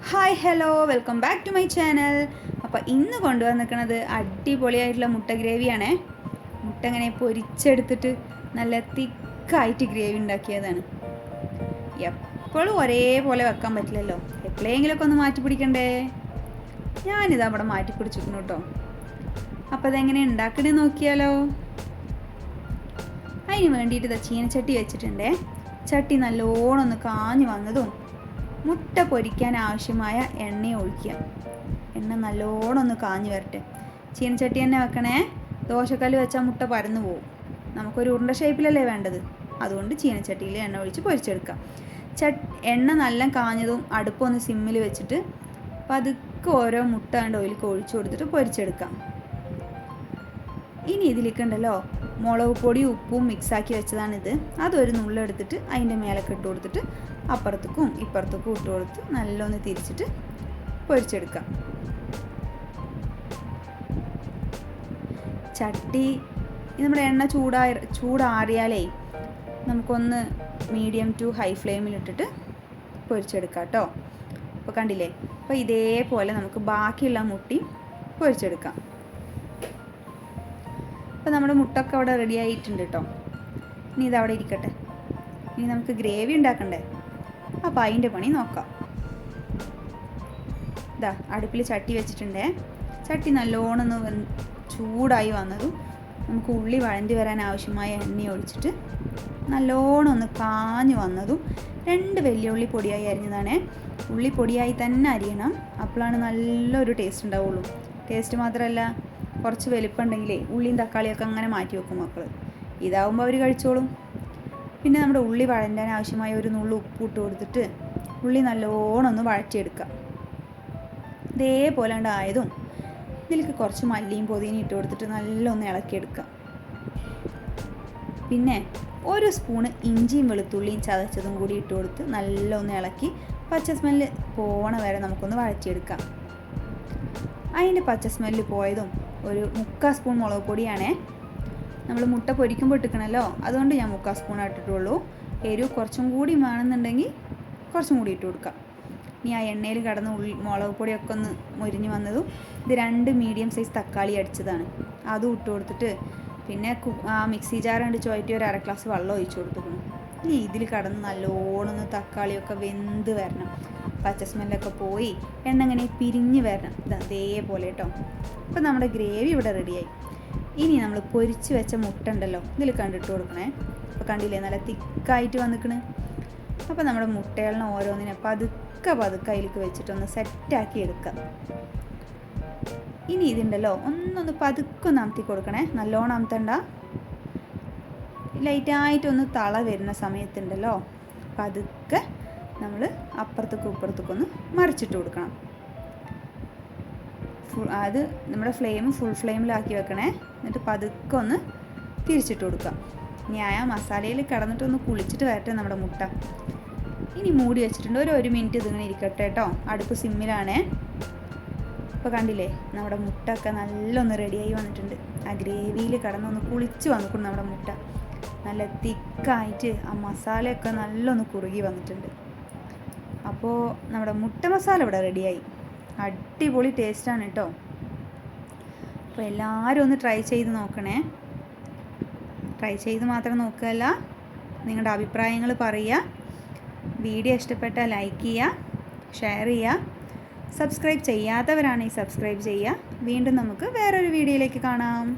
Hi hello welcome back to my channel. അപ്പോൾ ഇന്ന് കൊണ്ടുവന്നിരിക്കുന്നത് അടിപൊളിയായിട്ടുള്ള മുട്ട ഗ്രേവിയാണേ. മുട്ട ഇങ്ങനെ പൊരിച്ചെടുത്തിട്ട് നല്ല തിക്കായിട്ട് ഗ്രേവി ഉണ്ടാക്കിയതാണ്. എപ്പോഴും ഒരേപോലെ വെക്കാൻ പറ്റില്ലല്ലോ, എപ്പോഴെങ്കിലുമൊക്കെ ഒന്ന് മാറ്റി പിടിക്കണ്ടേ. ഞാനിത് അവിടെ മാറ്റി പിടിച്ചിരുന്നു കേട്ടോ. അപ്പോൾ അതെങ്ങനെ ഉണ്ടാക്കണേ നോക്കിയാലോ. അതിന് വേണ്ടിയിട്ട് ഇതാ ചീനച്ചട്ടി വെച്ചിട്ടുണ്ടേ. ചട്ടി നല്ലോണം ഒന്ന് കാഞ്ഞു വന്നതും മുട്ട പൊരിക്കാൻ ആവശ്യമായ എണ്ണ ഒഴിക്കുക. എണ്ണ നല്ലോണം ഒന്ന് കാഞ്ഞു വരട്ടെ. ചീനച്ചട്ടി തന്നെ വെക്കണേ, ദോശക്കല്ല് വെച്ചാൽ മുട്ട പരന്നു പോകും. നമുക്കൊരു ഉരുണ്ട ഷേപ്പിലല്ലേ വേണ്ടത്, അതുകൊണ്ട് ചീനച്ചട്ടിയിൽ എണ്ണ ഒഴിച്ച് പൊരിച്ചെടുക്കാം. എണ്ണ നല്ല കാഞ്ഞതും അടുപ്പൊന്ന് സിമ്മിൽ വെച്ചിട്ട് പതുക്കെ ഓരോ മുട്ട കണ്ട് ഓയിലേക്ക് ഒഴിച്ചു കൊടുത്തിട്ട് പൊരിച്ചെടുക്കാം. ഇനി ഇതിലേക്ക് ഉണ്ടല്ലോ മുളക് പൊടി ഉപ്പും മിക്സാക്കി വെച്ചതാണിത്. അതൊരു നുള്ളെടുത്തിട്ട് അതിൻ്റെ മേലൊക്കെ ഇട്ട് കൊടുത്തിട്ട് അപ്പുറത്തേക്കും ഇപ്പുറത്തേക്കും ഇട്ട് കൊടുത്ത് നല്ലൊന്ന് തിരിച്ചിട്ട് പൊരിച്ചെടുക്കാം. ചട്ടി നമ്മുടെ എണ്ണ ചൂടാറിയാലേ നമുക്കൊന്ന് മീഡിയം ടു ഹൈ ഫ്ലെയിമിലിട്ടിട്ട് പൊരിച്ചെടുക്കാം കേട്ടോ. അപ്പോൾ കണ്ടില്ലേ, അപ്പോൾ ഇതേപോലെ നമുക്ക് ബാക്കിയുള്ള മുട്ടി പൊരിച്ചെടുക്കാം. അപ്പോൾ നമ്മുടെ മുട്ടൊക്കെ അവിടെ റെഡി ആയിട്ടുണ്ട് കേട്ടോ. ഇനി ഇതവിടെ ഇരിക്കട്ടെ. ഇനി നമുക്ക് ഗ്രേവി ഉണ്ടാക്കണ്ടേ, അപ്പോൾ അതിൻ്റെ പണി നോക്കാം. ഇതാ അടുപ്പിൽ ചട്ടി വെച്ചിട്ടുണ്ടേ. ചട്ടി നല്ലോണം ഒന്ന് ചൂടായി വന്നതും നമുക്ക് ഉള്ളി വഴണ്ടി വരാൻ ആവശ്യമായ എണ്ണ ഒഴിച്ചിട്ട് നല്ലോണം ഒന്ന് കാഞ്ഞു വന്നതും 2 വലിയ ഉള്ളി പൊടിയായി അരിഞ്ഞതാണേ. ഉള്ളി പൊടിയായി തന്നെ അരിയണം, അപ്പോഴാണ് നല്ലൊരു ടേസ്റ്റ് ഉണ്ടാവുള്ളൂ. ടേസ്റ്റ് മാത്രമല്ല, കുറച്ച് വലിപ്പം ഉണ്ടെങ്കിലേ ഉള്ളിയും തക്കാളിയൊക്കെ അങ്ങനെ മാറ്റി വെക്കും മക്കൾ. ഇതാവുമ്പോൾ അവർ കഴിച്ചോളും. പിന്നെ നമ്മുടെ ഉള്ളി വഴറ്റാൻ ആവശ്യമായ ഒരു നുള്ളു ഉപ്പ് ഇട്ട് കൊടുത്തിട്ട് ഉള്ളി നല്ലോണം ഒന്ന് വഴറ്റിയെടുക്കാം. ഇതേപോലെ ഉണ്ടായതും ഇതിലേക്ക് കുറച്ച് മല്ലിയും പൊതിനയും ഇട്ട് കൊടുത്തിട്ട് നല്ലൊന്ന് ഇളക്കിയെടുക്കാം. പിന്നെ ഒരു സ്പൂണ് ഇഞ്ചിയും വെളുത്തുള്ളിയും ചതച്ചതും കൂടി ഇട്ട് കൊടുത്ത് നല്ലൊന്ന് ഇളക്കി പച്ച സ്മെല്ല് പോണ വരെ നമുക്കൊന്ന് വഴറ്റിയെടുക്കാം. അതിൻ്റെ പച്ച സ്മെല്ല് പോയതും ഒരു 3/4 സ്പൂൺ മുളക് പൊടിയാണേ. നമ്മൾ മുട്ട പൊരിക്കുമ്പോൾ ഇട്ടിക്കണമല്ലോ, അതുകൊണ്ട് ഞാൻ 3/4 സ്പൂൺ ഇട്ടിട്ടുള്ളൂ. എരിവ് കുറച്ചും കൂടി വേണമെന്നുണ്ടെങ്കിൽ കുറച്ചും കൂടി ഇട്ട് കൊടുക്കാം. ഇനി ആ എണ്ണയിൽ കിടന്ന് മുളക് പൊടിയൊക്കെ ഒന്ന് മൊരിഞ്ഞ് വന്നതും ഇത് 2 മീഡിയം സൈസ് തക്കാളി അടിച്ചതാണ്, അതും ഇട്ട് കൊടുത്തിട്ട് പിന്നെ ആ മിക്സി ജാർ കണ്ട് ചുവറ്റി ഒരു 1/2 ഗ്ലാസ് വെള്ളം ഒഴിച്ച് കൊടുത്തിരുന്നു. ഇനി ഇതിൽ കിടന്ന് നല്ലോണം തക്കാളിയൊക്കെ വെന്ത് വരണം, പച്ച സ്മെല്ലൊക്കെ പോയി എണ്ണ ഇങ്ങനെ പിരിഞ്ഞ് വരണം. ഇതേപോലെ കേട്ടോ. അപ്പോൾ നമ്മുടെ ഗ്രേവി ഇവിടെ റെഡിയായി. ഇനി നമ്മൾ പൊരിച്ച് വെച്ച മുട്ട ഉണ്ടല്ലോ ഇതിൽ കണ്ടിട്ട് കൊടുക്കണേ. അപ്പോൾ കണ്ടില്ലേ, നല്ല തിക്കായിട്ട് വന്നിക്കണ്. അപ്പോൾ നമ്മുടെ മുട്ടകളിനെ ഓരോന്നിനെ പതുക്കെ അതിലേക്ക് വെച്ചിട്ടൊന്ന് സെറ്റാക്കി എടുക്കാം. ഇനി ഇതുണ്ടല്ലോ ഒന്നൊന്ന് പതുക്കെ അമർത്തി കൊടുക്കണേ, നല്ലോണം അമർത്തണ്ട. ലൈറ്റായിട്ടൊന്ന് തള വരുന്ന സമയത്തുണ്ടല്ലോ പതുക്കെ നമ്മൾ അപ്പുറത്തേക്കും ഇപ്പുറത്തേക്കൊന്ന് മറിച്ചിട്ട് കൊടുക്കണം. അത് നമ്മുടെ ഫ്ലെയിം ഫുൾ ഫ്ലെയിമിലാക്കി വെക്കണേ. എന്നിട്ട് പതുക്കെ ഒന്ന് തിരിച്ചിട്ട് കൊടുക്കാം. ഇനി ആ മസാലയിൽ കിടന്നിട്ടൊന്ന് കുളിച്ചിട്ട് വരട്ടെ നമ്മുടെ മുട്ട. ഇനി മൂടി വെച്ചിട്ടുണ്ട്, ഒരു 1 മിനിറ്റ് ഇതിങ്ങനെ ഇരിക്കട്ടെ കേട്ടോ. അടുപ്പ് സിമ്മിലാണേ. ഇപ്പോൾ കണ്ടില്ലേ, നമ്മുടെ മുട്ട ഒക്കെ നല്ലൊന്ന് റെഡിയായി വന്നിട്ടുണ്ട്. ആ ഗ്രേവിയിൽ കിടന്നൊന്ന് കുളിച്ച് വന്നിട്ടുണ്ട് നമ്മുടെ മുട്ട. നല്ല തിക്കായിട്ട് ആ മസാലയൊക്കെ നല്ലൊന്ന് കുറുകി വന്നിട്ടുണ്ട്. അപ്പോൾ നമ്മുടെ മുട്ട മസാല ഇവിടെ റെഡിയായി. അടിപൊളി ടേസ്റ്റാണ് കേട്ടോ. അപ്പോൾ എല്ലാവരും ഒന്ന് ട്രൈ ചെയ്ത് നോക്കണേ. ട്രൈ ചെയ്ത് മാത്രം നോക്കുകയല്ല, നിങ്ങളുടെ അഭിപ്രായങ്ങൾ പറയുക. വീഡിയോ ഇഷ്ടപ്പെട്ടാൽ ലൈക്ക് ചെയ്യുക, ഷെയർ ചെയ്യുക. സബ്സ്ക്രൈബ് ചെയ്യാത്തവരാണെങ്കിൽ സബ്സ്ക്രൈബ് ചെയ്യുക. വീണ്ടും നമുക്ക് വേറൊരു വീഡിയോയിലേക്ക് കാണാം.